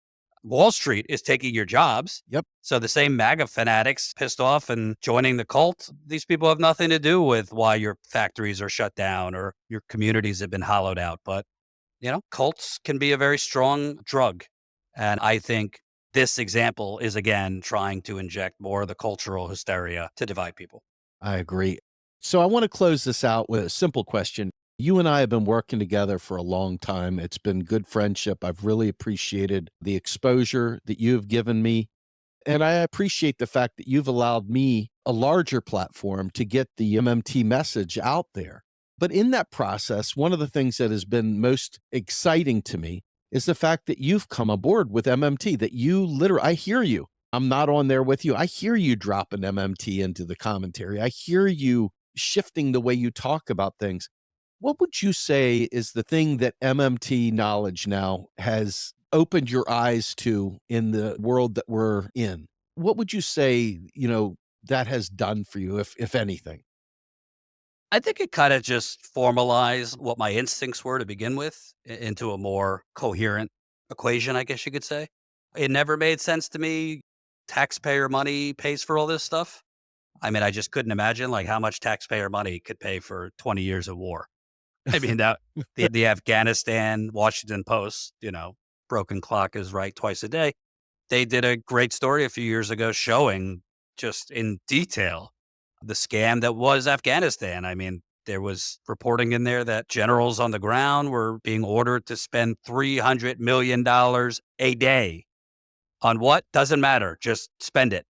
Wall Street is taking your jobs. Yep. So the same MAGA fanatics pissed off and joining the cult, these people have nothing to do with why your factories are shut down or your communities have been hollowed out. But, cults can be a very strong drug. And I think this example is, again, trying to inject more of the cultural hysteria to divide people. I agree. So I want to close this out with a simple question. You and I have been working together for a long time. It's been good friendship. I've really appreciated the exposure that you've given me. And I appreciate the fact that you've allowed me a larger platform to get the MMT message out there. But in that process, one of the things that has been most exciting to me is the fact that you've come aboard with MMT, that you literally, I hear you. I'm not on there with you. I hear you dropping MMT into the commentary. I hear you shifting the way you talk about things. What would you say is the thing that MMT knowledge now has opened your eyes to in the world that we're in? What would you say, that has done for you, if anything? I think it kind of just formalized what my instincts were to begin with into a more coherent equation, I guess you could say. It never made sense to me. Taxpayer money pays for all this stuff. I mean, I just couldn't imagine like how much taxpayer money could pay for 20 years of war. I mean, that the Afghanistan Washington Post, broken clock is right twice a day. They did a great story a few years ago showing just in detail the scam that was Afghanistan. I mean, there was reporting in there that generals on the ground were being ordered to spend $300 million a day on what? Doesn't matter. Just spend it.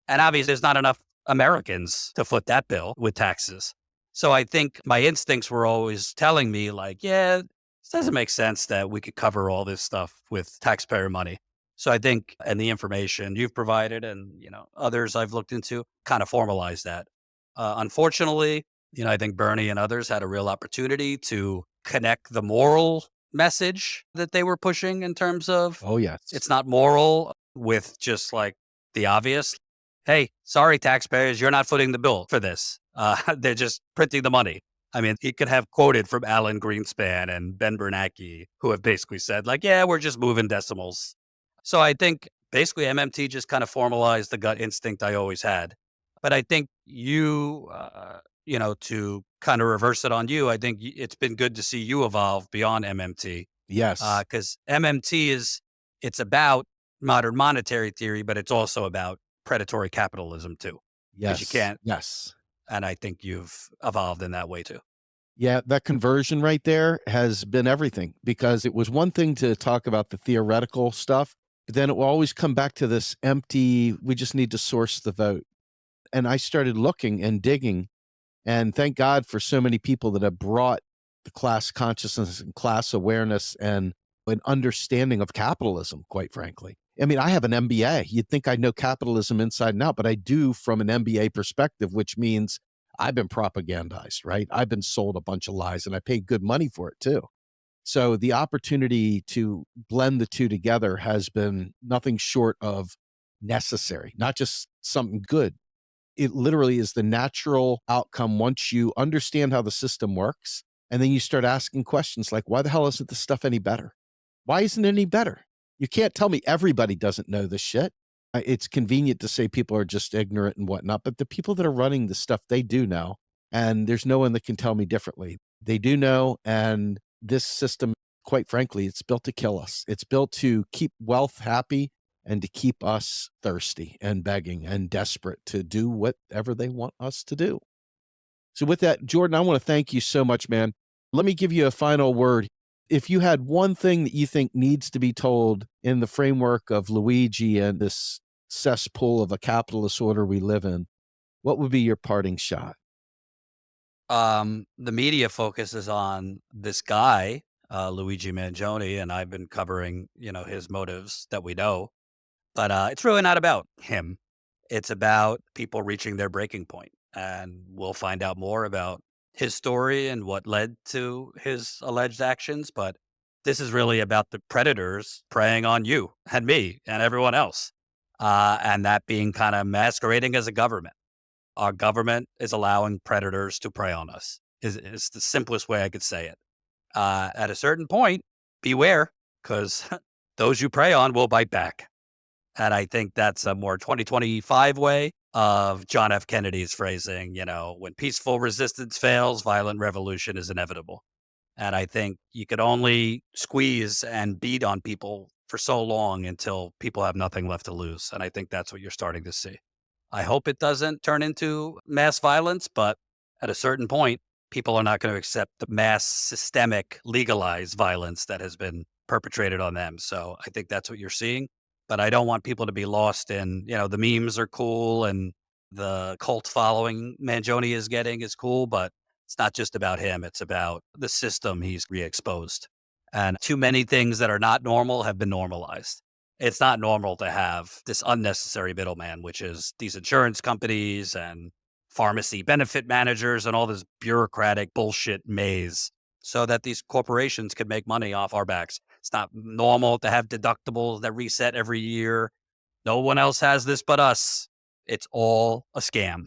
And obviously, there's not enough Americans to foot that bill with taxes. So I think my instincts were always telling me like, yeah, doesn't make sense that we could cover all this stuff with taxpayer money. So I think, and the information you've provided and, others I've looked into kind of formalize that. Unfortunately, I think Bernie and others had a real opportunity to connect the moral message that they were pushing in terms of Oh, yes. it's not moral with just like the obvious. Hey, sorry, taxpayers, you're not footing the bill for this. They're just printing the money. I mean, he could have quoted from Alan Greenspan and Ben Bernanke, who have basically said, like, yeah, we're just moving decimals. So I think basically MMT just kind of formalized the gut instinct I always had. But I think to kind of reverse it on you, I think it's been good to see you evolve beyond MMT Yes. because MMT it's about modern monetary theory, but it's also about predatory capitalism too, because you Yes. can't. Yes. And I think you've evolved in that way too. Yeah, that conversion right there has been everything because it was one thing to talk about the theoretical stuff, but then it will always come back to this empty, we just need to source the vote. And I started looking and digging, and thank God for so many people that have brought the class consciousness and class awareness and an understanding of capitalism, quite frankly. I mean, I have an MBA. You'd think I know capitalism inside and out, but I do from an MBA perspective, which means I've been propagandized, right? I've been sold a bunch of lies and I paid good money for it too. So the opportunity to blend the two together has been nothing short of necessary, not just something good. It literally is the natural outcome once you understand how the system works. And then you start asking questions like, why the hell isn't this stuff any better? Why isn't it any better? You can't tell me everybody doesn't know this shit. It's convenient to say people are just ignorant and whatnot, but the people that are running the stuff, they do know. And there's no one that can tell me differently. They do know. And this system, quite frankly, it's built to kill us. It's built to keep wealth happy and to keep us thirsty and begging and desperate to do whatever they want us to do. So, with that, Jordan, I want to thank you so much, man. Let me give you a final word. If you had one thing that you think needs to be told in the framework of Luigi and this cesspool of a capitalist order we live in, what would be your parting shot? The media focuses on this guy, Luigi Mangione, and I've been covering, his motives that we know, but it's really not about him. It's about people reaching their breaking point, and we'll find out more about his story and what led to his alleged actions. But this is really about the predators preying on you and me and everyone else, and that being kind of masquerading as a government. Our government is allowing predators to prey on us. Is the simplest way I could say it. At a certain point, beware, because those you prey on will bite back. And I think that's a more 2025 way of John F. Kennedy's phrasing, when peaceful resistance fails, violent revolution is inevitable. And I think you could only squeeze and beat on people for so long until people have nothing left to lose. And I think that's what you're starting to see. I hope it doesn't turn into mass violence, but at a certain point, people are not going to accept the mass systemic legalized violence that has been perpetrated on them. So I think that's what you're seeing. But I don't want people to be lost in, the memes are cool and the cult following Mangione is getting is cool, but it's not just about him. It's about the system he's re-exposed. And too many things that are not normal have been normalized. It's not normal to have this unnecessary middleman, which is these insurance companies and pharmacy benefit managers and all this bureaucratic bullshit maze so that these corporations can make money off our backs. It's not normal to have deductibles that reset every year. No one else has this but us. It's all a scam.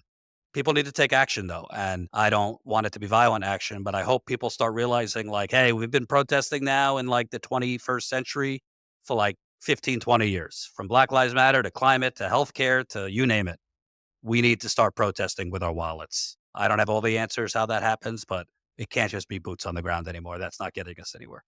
People need to take action though. And I don't want it to be violent action, but I hope people start realizing like, hey, we've been protesting now in like the 21st century for like 15, 20 years, from Black Lives Matter to climate to healthcare to you name it. We need to start protesting with our wallets. I don't have all the answers how that happens, but it can't just be boots on the ground anymore. That's not getting us anywhere.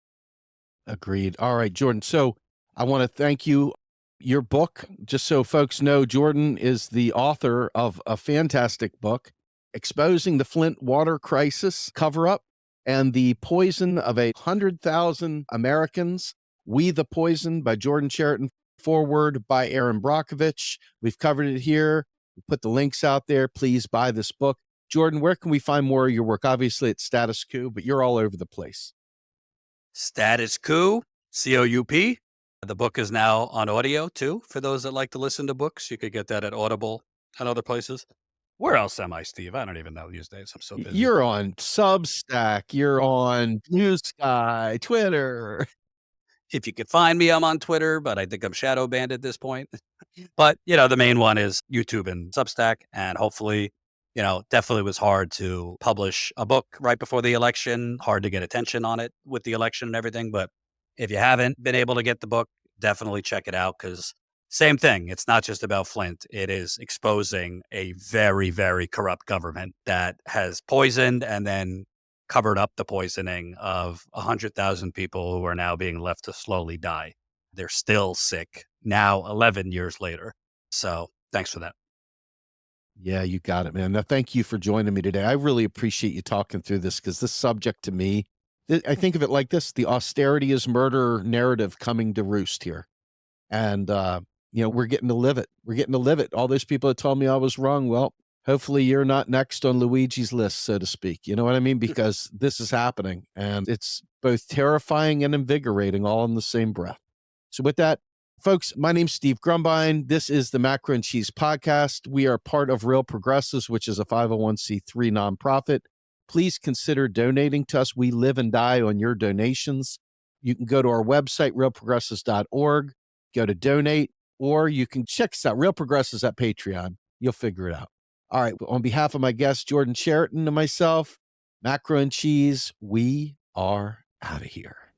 Agreed. All right, Jordan. So I want to thank you. Your book, just so folks know, Jordan is the author of a fantastic book, Exposing the Flint Water Crisis Cover Up and the Poison of 100,000 Americans. We the Poison by Jordan Chariton, forward by Aaron Brockovich. We've covered it here. We put the links out there. Please buy this book. Jordan, where can we find more of your work? Obviously, it's Status Coup, but you're all over the place. Status Coup, COUP. The book is now on audio too. For those that like to listen to books, you could get that at Audible and other places. Where else am I, Steve? I don't even know these days. I'm so busy. You're on Substack, you're on Blue Sky, Twitter. If you could find me, I'm on Twitter, but I think I'm shadow banned at this point. But, the main one is YouTube and Substack. And hopefully, definitely was hard to publish a book right before the election, hard to get attention on it with the election and everything. But if you haven't been able to get the book, definitely check it out because same thing. It's not just about Flint. It is exposing a very, very corrupt government that has poisoned and then covered up the poisoning of 100,000 people who are now being left to slowly die. They're still sick now 11 years later. So thanks for that. Yeah, you got it, man. Now, thank you for joining me today. I really appreciate you talking through this because this subject to me, I think of it like this: the austerity is murder narrative coming to roost here. And, we're getting to live it. We're getting to live it. All those people that told me I was wrong, well, hopefully you're not next on Luigi's list, so to speak. You know what I mean? Because this is happening and it's both terrifying and invigorating all in the same breath. So with that, folks, my name's Steve Grumbine. This is the Macro and Cheese Podcast. We are part of Real Progressives, which is a 501c3 nonprofit. Please consider donating to us. We live and die on your donations. You can go to our website, realprogressives.org, go to donate, or you can check us out, Real Progressives at Patreon. You'll figure it out. All right. On behalf of my guest, Jordan Chariton, and myself, Macro and Cheese, we are out of here.